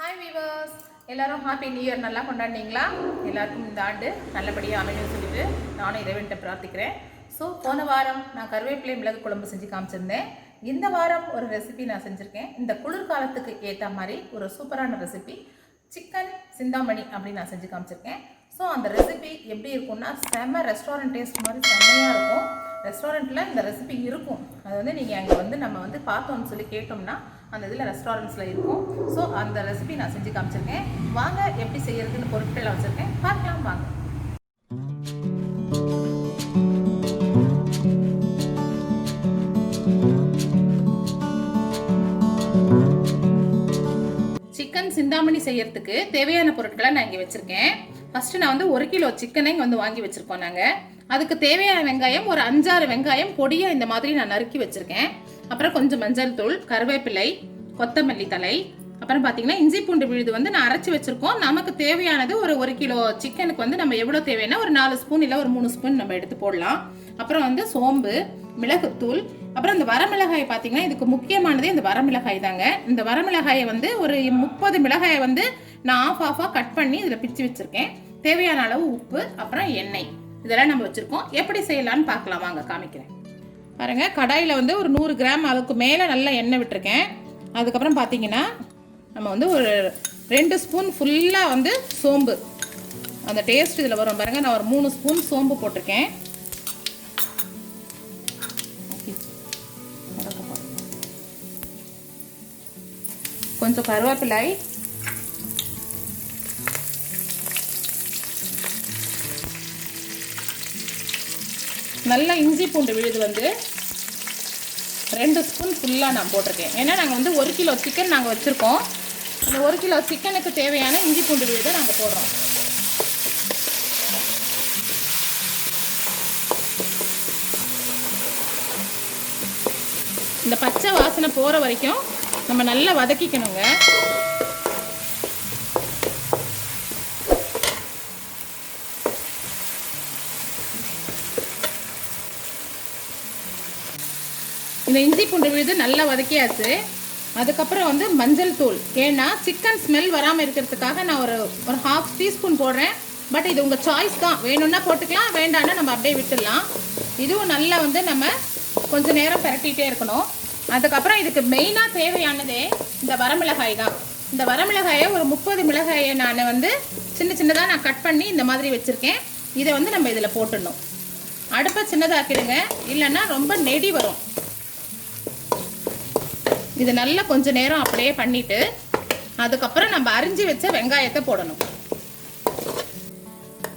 Hi viewers, எல்லாரும் happy new year நல்லா கொண்டாடினீங்களா? எல்லாருக்கும் இந்த ஆண்டு நல்லபடியாக அமையணும்னு சொல்லிட்டு நானும் இறைவன்கிட்ட பிரார்த்திக்கிறேன். ஸோ போன வாரம் நான் கருவேப்பிலை மிளகு குழம்பு செஞ்சு காமிச்சிருந்தேன். இந்த வாரம் ஒரு ரெசிபி நான் செஞ்சுருக்கேன். இந்த குளிர்காலத்துக்கு ஏற்ற மாதிரி ஒரு சூப்பரான ரெசிபி சிக்கன் சிந்தாமணி அப்படின்னு நான் செஞ்சு காமிச்சிருக்கேன். ஸோ அந்த ரெசிபி எப்படி இருக்கும்னா செம்ம ரெஸ்டாரண்ட் டேஸ்ட் மாதிரி செம்மையாக இருக்கும். ரெஸ்டாரண்ட்டில் இந்த ரெசிபி இருக்கும். அது வந்து நீங்கள் அங்கே நம்ம பார்த்தோம்னு சொல்லி கேட்டோம்னா அந்த இதில் ரெஸ்டாரண்ட்ஸில் இருக்கும். ஸோ அந்த ரெசிபி நான் செஞ்சு காமிச்சிருக்கேன். வாங்க எப்படி செய்யறதுன்னு பொருட்களை வச்சுருக்கேன், பார்க்கலாம் வாங்க. சிக்கன் சிந்தாமணி செய்யறதுக்கு தேவையான பொருட்களை நான் இங்கே வச்சுருக்கேன். ஃபஸ்ட்டு நான் 1 கிலோ சிக்கனை இங்கே வாங்கி வச்சுருக்கோம். நாங்கள் அதுக்கு தேவையான வெங்காயம் ஒரு 5-6 வெங்காயம் பொடியாக இந்த மாதிரி நான் நறுக்கி வச்சுருக்கேன். அப்புறம் கொஞ்சம் மஞ்சள் தூள், கருவேப்பிலை, கொத்தமல்லி தலை, அப்புறம் பார்த்தீங்கன்னா இஞ்சி பூண்டு விழுது நான் அரைச்சி வச்சுருக்கோம். நமக்கு தேவையானது ஒரு 1 கிலோ சிக்கனுக்கு நம்ம எவ்வளோ தேவைன்னா ஒரு 4 ஸ்பூன் இல்லை ஒரு 3 ஸ்பூன் நம்ம எடுத்து போடலாம். அப்புறம் சோம்பு, மிளகுத்தூள், அப்புறம் இந்த வரமிளகாய் பார்த்தீங்கன்னா இதுக்கு முக்கியமானதே இந்த வரமிளகாய் தாங்க. இந்த வரமிளகாயை ஒரு 30 மிளகாயை நான் ஆஃபாக கட் பண்ணி இதில் பிச்சு வச்சுருக்கேன். தேவையான அளவு உப்பு, அப்புறம் எண்ணெய், இதெல்லாம் நம்ம வச்சுருக்கோம். எப்படி செய்யலான்னு பார்க்கலாம் வாங்க, காமிக்கிறேன் பாருங்கள். கடாயில் ஒரு 100 கிராம் அளவுக்கு மேலே நல்லா எண்ணெய் விட்டுருக்கேன். அதுக்கப்புறம் பார்த்தீங்கன்னா நம்ம ஒரு 2 ஸ்பூன் ஃபுல்லாக சோம்பு, அந்த டேஸ்ட் இதில் வரும் பாருங்கள். நான் ஒரு 3 ஸ்பூன் சோம்பு போட்டிருக்கேன். கொஞ்சம் கருவேப்பிலை, நல்லா இஞ்சி பூண்டு விழுது 2 ஸ்பூன் ஃபுல்லாக நான் போட்டிருக்கேன். ஏன்னா நாங்கள் 1 கிலோ சிக்கன் நாங்கள் வச்சுருக்கோம். அந்த 1 கிலோ சிக்கனுக்கு தேவையான இஞ்சி பூண்டு விழுதை நாங்கள் போடுறோம். இந்த பச்சை வாசனை போகிற வரைக்கும் நம்ம நல்லா வதக்கிக்கணுங்க. இந்த இஞ்சி பூண்டு விழுது நல்லா வதக்கியாச்சு. அதுக்கப்புறம் மஞ்சள் தூள், ஏன்னா சிக்கன் ஸ்மெல் வராமல் இருக்கிறதுக்காக நான் ஒரு 1/2 டீஸ்பூன் போடுறேன். பட் இது உங்கள் சாய்ஸ் தான், வேணும்னா போட்டுக்கலாம், வேண்டாம்னா நம்ம அப்படியே விட்டுடலாம். இதுவும் நல்லா நம்ம கொஞ்சம் நேரம் பரட்டிகிட்டே இருக்கணும். அதுக்கப்புறம் இதுக்கு மெயினாக தேவையானதே இந்த வரமிளகாய் தான். இந்த வரமிளகாயை ஒரு 30 மிளகாயை நான் சின்ன சின்னதாக நான் கட் பண்ணி இந்த மாதிரி வச்சுருக்கேன். இதை நம்ம இதில் போட்டுடணும். அடுப்பை சின்னதாக்கிடுங்க, இல்லைன்னா ரொம்ப நெடி வரும். இது நல்லா கொஞ்சம் நேரம் அப்படியே பண்ணிவிட்டு அதுக்கப்புறம் நம்ம அரிஞ்சு வச்ச வெங்காயத்தை போடணும்.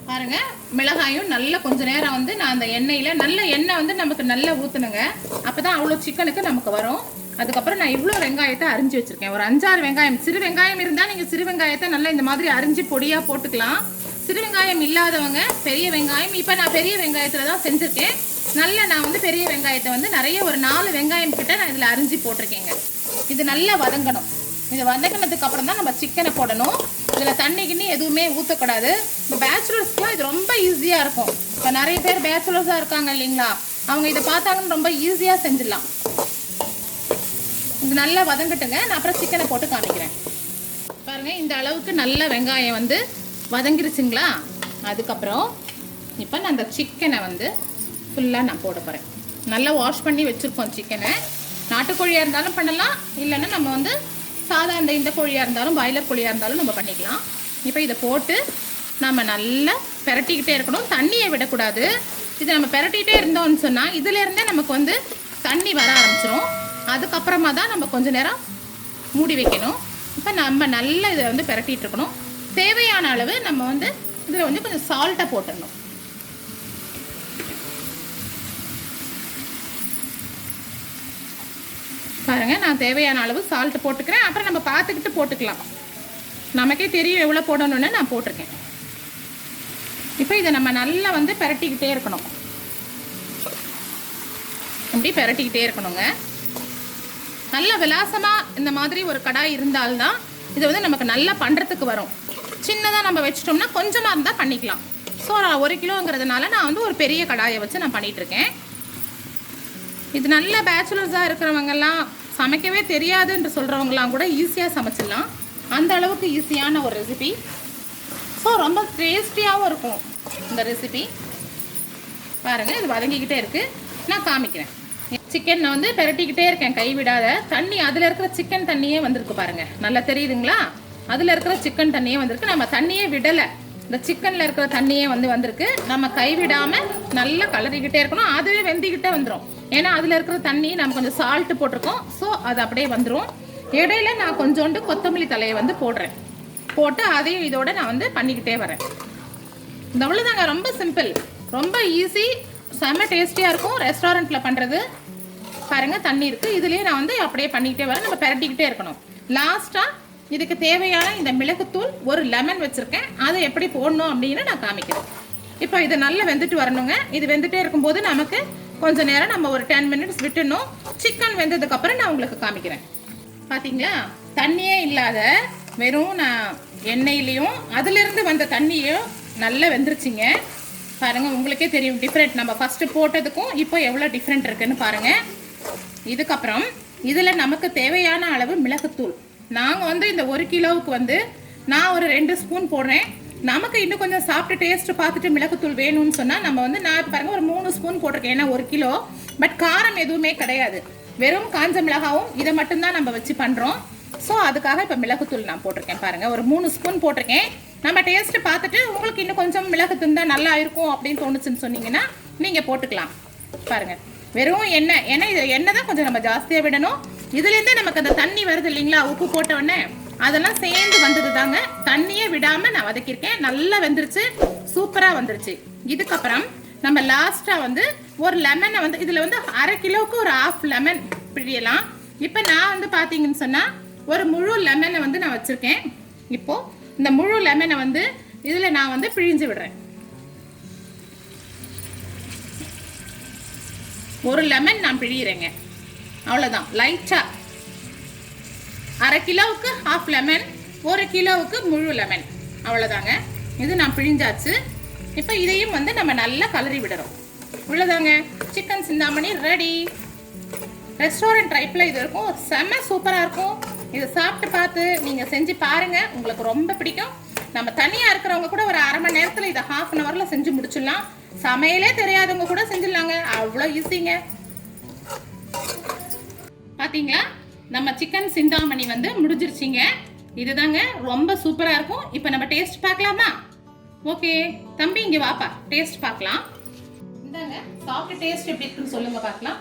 பாருங்க, மிளகாயும் நல்லா கொஞ்சம் நேரம் நான் அந்த எண்ணெயில் நல்ல எண்ணெய் நமக்கு நல்லா ஊற்றணுங்க. அப்போ தான் அவ்வளோ சிக்கனுக்கு நமக்கு வரும். அதுக்கப்புறம் நான் இவ்வளோ வெங்காயத்தை அரிஞ்சு வச்சுருக்கேன். ஒரு 5-6 வெங்காயம், சிறு வெங்காயம் இருந்தால் நீங்கள் சிறு வெங்காயத்தை நல்லா இந்த மாதிரி அரிஞ்சு பொடியாக போட்டுக்கலாம். சிறு வெங்காயம் இல்லாதவங்க பெரிய வெங்காயம், இப்போ நான் பெரிய வெங்காயத்தில் தான் செஞ்சுருக்கேன். நல்லா நான் பெரிய வெங்காயத்தை நிறைய ஒரு 4 வெங்காயம் கிட்ட நான் இதில் அரிஞ்சு போட்டிருக்கேங்க. இது நல்லா வதங்கணும். இது வதங்கினதுக்கு அப்புறம் தான் நம்ம சிக்கனை போடணும். இதில் தண்ணி கிண்ணி எதுவுமே ஊற்றக்கூடாது. இப்போ பேச்சுலர்ஸ்க்குலாம் இது ரொம்ப ஈஸியாக இருக்கும். இப்போ நிறைய பேர் பேச்சுலர்ஸாக இருக்காங்க இல்லைங்களா, அவங்க இதை பார்த்தாங்கன்னு ரொம்ப ஈஸியாக செஞ்சிடலாம். இது நல்லா வதங்கட்டுங்க. நான் அப்புறம் சிக்கனை போட்டு காமிக்கிறேன். பாருங்கள், இந்த அளவுக்கு நல்ல வெங்காயம் வதங்கிருச்சுங்களா. அதுக்கப்புறம் இப்போ நான் அந்த சிக்கனை ஃபுல்லாக நான் போட போகிறேன். நல்லா வாஷ் பண்ணி வச்சுருக்கோம் சிக்கனை. நாட்டுக்கோழியாக இருந்தாலும் பண்ணலாம், இல்லைன்னா நம்ம சாதாரண இந்த கோழியாக இருந்தாலும் பாய்லர் கோழியாக இருந்தாலும் நம்ம பண்ணிக்கலாம். இப்போ இதை போட்டு நம்ம நல்லா பெரட்டிக்கிட்டே இருக்கணும். தண்ணியை விடக்கூடாது. இது நம்ம பெரட்டிகிட்டே இருந்தோம்னு சொன்னால் இதிலேருந்தே நமக்கு தண்ணி வர ஆரம்பிச்சிடும். அதுக்கப்புறமா தான் நம்ம கொஞ்சம் நேரம் மூடி வைக்கணும். இப்போ நம்ம நல்லா இதை பெரட்டிகிட்டு இருக்கணும். தேவையான அளவு நம்ம இதில் கொஞ்சம் சால்ட்டை போட்டுடணும். பாருங்கள், நான் தேவையான அளவு சால்ட்டு போட்டுக்கிறேன். அப்புறம் நம்ம பார்த்துக்கிட்டு போட்டுக்கலாம். நமக்கே தெரியும் எவ்வளோ போடணும்னு நான் போட்டிருக்கேன். இப்போ இதை நம்ம நல்லா பெரட்டிக்கிட்டே இருக்கணும். இப்படி பெரட்டிக்கிட்டே இருக்கணுங்க. நல்ல விலாசமாக இந்த மாதிரி ஒரு கடாய் இருந்தால்தான் இது நமக்கு நல்லா பண்ணுறதுக்கு வரும். சின்னதாக நம்ம வச்சிட்டோம்னா கொஞ்சமாக இருந்தால் பண்ணிக்கலாம். ஸோ 1 கிலோங்கிறதுனால நான் ஒரு பெரிய கடாயை வச்சு நான் பண்ணிகிட்ருக்கேன். இது நல்ல பேச்சுலர்ஸாக இருக்கிறவங்கெல்லாம் சமைக்கவே தெரியாது என்று சொல்கிறவங்களாம் கூட ஈஸியாக சமைச்சிடலாம். அந்த அளவுக்கு ஈஸியான ஒரு ரெசிபி. ஸோ ரொம்ப டேஸ்டியாகவும் இருக்கும் இந்த ரெசிபி. பாருங்கள், இது வதங்கிக்கிட்டே இருக்குது. நான் காமிக்கிறேன். சிக்கன் நான் வந்து பெரட்டிக்கிட்டே இருக்கேன் கைவிடாத. தண்ணி அதில் இருக்கிற சிக்கன் தண்ணியே வந்திருக்கு பாருங்கள், நல்லா தெரியுதுங்களா? அதில் இருக்கிற சிக்கன் தண்ணியே வந்திருக்கு. நம்ம தண்ணியே விடலை, இந்த சிக்கனில் இருக்கிற தண்ணியே வந்திருக்கு. நம்ம கைவிடாமல் நல்லா கலரிக்கிட்டே இருக்கணும். அதுவே வெந்திக்கிட்டே வந்துடும். ஏன்னா அதில் இருக்கிற தண்ணி நம்ம கொஞ்சம் சால்ட்டு போட்டிருக்கோம். ஸோ அது அப்படியே வந்துடும். இடையில நான் கொஞ்சோண்டு கொத்தமல்லி தலையை வந்து போடுறேன். போட்டு அதையும் இதோட நான் வந்து பண்ணிக்கிட்டே வரேன். இந்த அவ்வளோதாங்க, ரொம்ப சிம்பிள், ரொம்ப ஈஸி, செம்ம டேஸ்டியாக இருக்கும். ரெஸ்டாரண்ட்டில் பண்ணுறது. பாருங்கள், தண்ணி இருக்குது. இதுலேயே நான் வந்து அப்படியே பண்ணிக்கிட்டே வரேன். நம்ம பெரட்டிக்கிட்டே இருக்கணும். லாஸ்ட்டாக இதுக்கு தேவையான இந்த மிளகுத்தூள், ஒரு லெமன் வச்சுருக்கேன். அதை எப்படி போடணும் அப்படின்னு நான் காமிக்கிறேன். இப்போ இது நல்லா வெந்துட்டு வரணுங்க. இது வெந்துட்டே இருக்கும்போது நமக்கு கொஞ்சம் நேரம் நம்ம ஒரு 10 மினிட்ஸ் விட்டுணும். சிக்கன் வெந்ததுக்கப்புறம் நான் உங்களுக்கு காமிக்கிறேன். பார்த்தீங்களா, தண்ணியே இல்லாத வெறும் நான் எண்ணெயிலையும் அதிலிருந்து வந்த தண்ணியும் நல்லா வெந்துருச்சிங்க. பாருங்கள், உங்களுக்கே தெரியும் டிஃப்ரெண்ட். நம்ம ஃபஸ்ட்டு போட்டதுக்கும் இப்போ எவ்வளோ டிஃப்ரெண்ட் இருக்குன்னு பாருங்கள். இதுக்கப்புறம் இதில் நமக்கு தேவையான அளவு மிளகுத்தூள். நாங்கள் வந்து இந்த 1 கிலோவுக்கு வந்து நான் ஒரு 2 ஸ்பூன் போடுறேன். நமக்கு இன்னும் கொஞ்சம் சாப்பிட்டு டேஸ்ட்டு பார்த்துட்டு மிளகுத்தூள் வேணும்னு சொன்னால் நம்ம வந்து நான் இப்போ பாருங்கள் ஒரு 3 ஸ்பூன் போட்டிருக்கேன். ஏன்னா 1 கிலோ. பட் காரம் எதுவுமே கிடையாது, வெறும் காஞ்ச மிளகாவும் இதை மட்டும்தான் நம்ம வச்சு பண்ணுறோம். ஸோ அதுக்காக இப்போ மிளகுத்தூள் நான் போட்டிருக்கேன். பாருங்கள், ஒரு 3 ஸ்பூன் போட்டிருக்கேன். நம்ம டேஸ்ட்டு பார்த்துட்டு உங்களுக்கு இன்னும் கொஞ்சம் மிளகுத்தூள் தான் நல்லா இருக்கும் அப்படின்னு தோணுச்சுன்னு சொன்னீங்கன்னா நீங்கள் போட்டுக்கலாம். பாருங்கள், வெறும் எண்ணெய். ஏன்னா இது எண்ணெய் தான் கொஞ்சம் நம்ம ஜாஸ்தியாக விடணும். இதுலேருந்தே நமக்கு அந்த தண்ணி வருது இல்லைங்களா, உப்பு போட்ட உடனே அதெல்லாம் சேர்ந்து வந்தது தாங்க. தண்ணியே விடாமல் நான் வதக்கியிருக்கேன். நல்லா வெந்துருச்சு, சூப்பராக வந்துருச்சு. இதுக்கப்புறம் நம்ம லாஸ்ட்டாக வந்து ஒரு லெமனை வந்து இதில் வந்து 1/2 கிலோவுக்கு ஒரு 1/2 லெமன் பிழியலாம். இப்போ நான் வந்து பார்த்தீங்கன்னு சொன்னால் ஒரு முழு லெமனை வந்து நான் வச்சுருக்கேன். இப்போது இந்த முழு லெமனை வந்து இதில் நான் வந்து பிழிஞ்சு விடுறேன். ஒரு லெமன் நான் பிழிகிறேங்க. அவ்வளோதான், லைட்டாக. 1/2 கிலோவுக்கு 1/2 லெமன், 1 கிலோவுக்கு முழு லெமன். அவ்வளோதாங்க, இது நான் பிழிஞ்சாச்சு. இப்போ இதையும் வந்து நம்ம நல்லா கலரி விடுறோம். இவ்வளோதாங்க, சிக்கன் சிந்தாமணி ரெடி. ரெஸ்டாரண்ட் டைப்பில் இது இருக்கும். செம்ம சூப்பராக இருக்கும். இதை சாப்பிட்டு பார்த்து நீங்கள் செஞ்சு பாருங்கள், உங்களுக்கு ரொம்ப பிடிக்கும். நம்ம தனியாக இருக்கிறவங்க கூட ஒரு 1/2 மணி நேரத்தில் இதை 1/2 ஹவரில் செஞ்சு முடிச்சிடலாம். சமையலே தெரியாதவங்க கூட செஞ்சிடலாங்க, அவ்வளோ ஈஸிங்க. பார்த்தீங்களா, நம்ம சிக்கன் சிந்தாமணி வந்து முடிஞ்சிருச்சிங்க. இதுதாங்க, ரொம்ப சூப்பராக இருக்கும். இப்போ நம்ம டேஸ்ட் பார்க்கலாமா? ஓகே தம்பி, இங்கே வாப்பா, டேஸ்ட் பார்க்கலாம். இந்தாங்க, சாப்பிட்டு டேஸ்ட் எப்படி இருக்குன்னு சொல்லுங்க பார்க்கலாம்.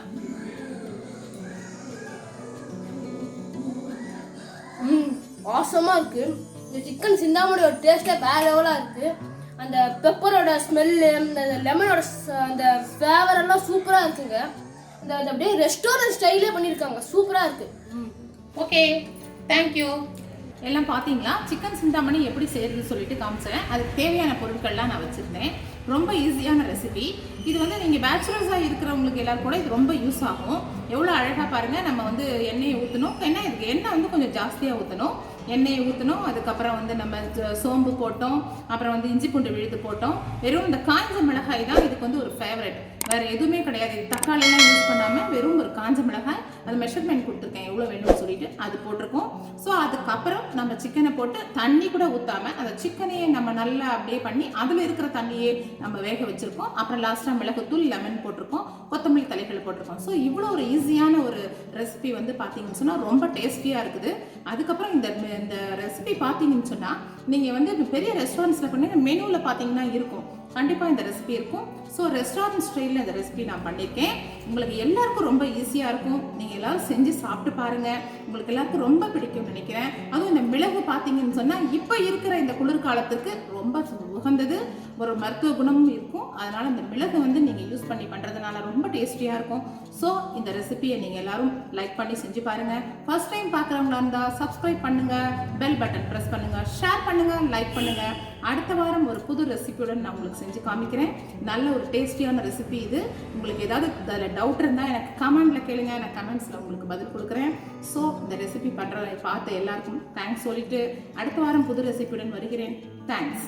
ஆசமாக இருக்குது. இந்த சிக்கன் சிந்தாமணியோட டேஸ்ட்டே வேறு லெவலாக இருக்குது. அந்த பெப்பரோட ஸ்மெல்லு, அந்த லெமனோட அந்த ஃப்ளேவரெல்லாம் சூப்பராக இருக்குங்க. இந்த அப்படியே ரெஸ்டாரண்ட் ஸ்டைலே பண்ணியிருக்காங்க, சூப்பராக இருக்குது. Okay, thank you. எல்லாம் பார்த்தீங்களா, சிக்கன் சிந்தாமணி எப்படி செய்யறதுன்னு சொல்லிட்டு காமிச்சேன். அதுக்கு தேவையான பொருட்கள்லாம் நான் வச்சுருந்தேன். ரொம்ப ஈஸியான ரெசிபி. இது வந்து நீங்கள் பேச்சுலர்ஸாக இருக்கிறவங்களுக்கு எல்லோரும் கூட இது ரொம்ப யூஸ் ஆகும். எவ்வளோ அழகாக பாருங்கள். நம்ம வந்து எண்ணெயை ஊற்றணும். ஏன்னா இதுக்கு எண்ணெய் வந்து கொஞ்சம் ஜாஸ்தியாக ஊற்றணும். எண்ணெயை ஊற்றணும். அதுக்கப்புறம் வந்து நம்ம சோம்பு போட்டோம். அப்புறம் வந்து இஞ்சி பூண்டு விழுது போட்டோம். வெறும் இந்த காஞ்ச மிளகாய் தான் இதுக்கு வந்து ஒரு ஃபேவரட். வேறு எதுவுமே கிடையாது. தக்காளியெல்லாம் யூஸ் பண்ணாமல் வெறும் ஒரு காஞ்ச மிளகாய், அது மெஷர்மெண்ட் கொடுத்துருக்கேன் எவ்வளோ வேணும்னு சொல்லிட்டு அது போட்டிருக்கோம். ஸோ அதுக்கப்புறம் நம்ம சிக்கனை போட்டு தண்ணி கூட ஊற்றாமல் அந்த சிக்கனையே நம்ம நல்லா அப்படியே பண்ணி அதில் இருக்கிற தண்ணியே நம்ம வேக வச்சுருக்கோம். அப்புறம் லாஸ்ட்டாக மிளகுத்தூள், லெமன் போட்டிருக்கோம், கொத்தமல்லி தலைகள் போட்டிருக்கோம். ஸோ இவ்வளோ ஒரு ஈஸியான ஒரு ரெசிபி வந்து பார்த்தீங்கன்னு சொன்னால் ரொம்ப டேஸ்டியாக இருக்குது. அதுக்கப்புறம் இந்த ரெசிபி பார்த்தீங்கன்னு சொன்னால் நீங்கள் வந்து பெரிய ரெஸ்டாரண்ட்ஸில் பண்ணி மெனுவில் பார்த்தீங்கன்னா இருக்கும், கண்டிப்பாக இந்த ரெசிபி இருக்கும். ஸோ ரெஸ்டாரண்ட் ஸ்டைலில் இந்த ரெசிபி நான் பண்ணியிருக்கேன். உங்களுக்கு எல்லாருக்கும் ரொம்ப ஈஸியாக இருக்கும். நீங்கள் எல்லோரும் செஞ்சு சாப்பிட்டு பாருங்கள், உங்களுக்கு எல்லாருக்கும் ரொம்ப பிடிக்கும்னு நினைக்கிறேன். அதுவும் இந்த மிளகு பார்த்தீங்கன்னு சொன்னால் இப்போ இருக்கிற இந்த குளிர்காலத்துக்கு ரொம்ப உகந்தது, ஒரு மருத்துவ குணமும் இருக்கும். அதனால் இந்த மிளகு வந்து நீங்கள் யூஸ் பண்ணி பண்ணுறதுனால ரொம்ப டேஸ்டியாக இருக்கும். ஸோ இந்த ரெசிபியை நீங்கள் எல்லோரும் லைக் பண்ணி செஞ்சு பாருங்கள். ஃபர்ஸ்ட் டைம் பார்க்குறவங்களா இருந்தால் சப்ஸ்கிரைப் பண்ணுங்கள், பெல் பட்டன் ப்ரெஸ் பண்ணுங்கள், ஷேர் பண்ணுங்கள், லைக் பண்ணுங்கள். அடுத்த வாரம் ஒரு புது ரெசிபியுடன் நான் உங்களுக்கு செஞ்சு காமிக்கிறேன். நல்ல ஒரு டேஸ்டியான ரெசிபி இது. உங்களுக்கு ஏதாவது அதில் டவுட் இருந்தால் எனக்கு கமெண்டில் கேளுங்க, நான் கமெண்ட்ஸில் உங்களுக்கு பதில் கொடுக்குறேன். ஸோ இந்த ரெசிபி பார்த்த எல்லாருக்கும் தேங்க்ஸ் சொல்லிவிட்டு அடுத்த வாரம் புது ரெசிபியுடன் வருகிறேன். தேங்க்ஸ்.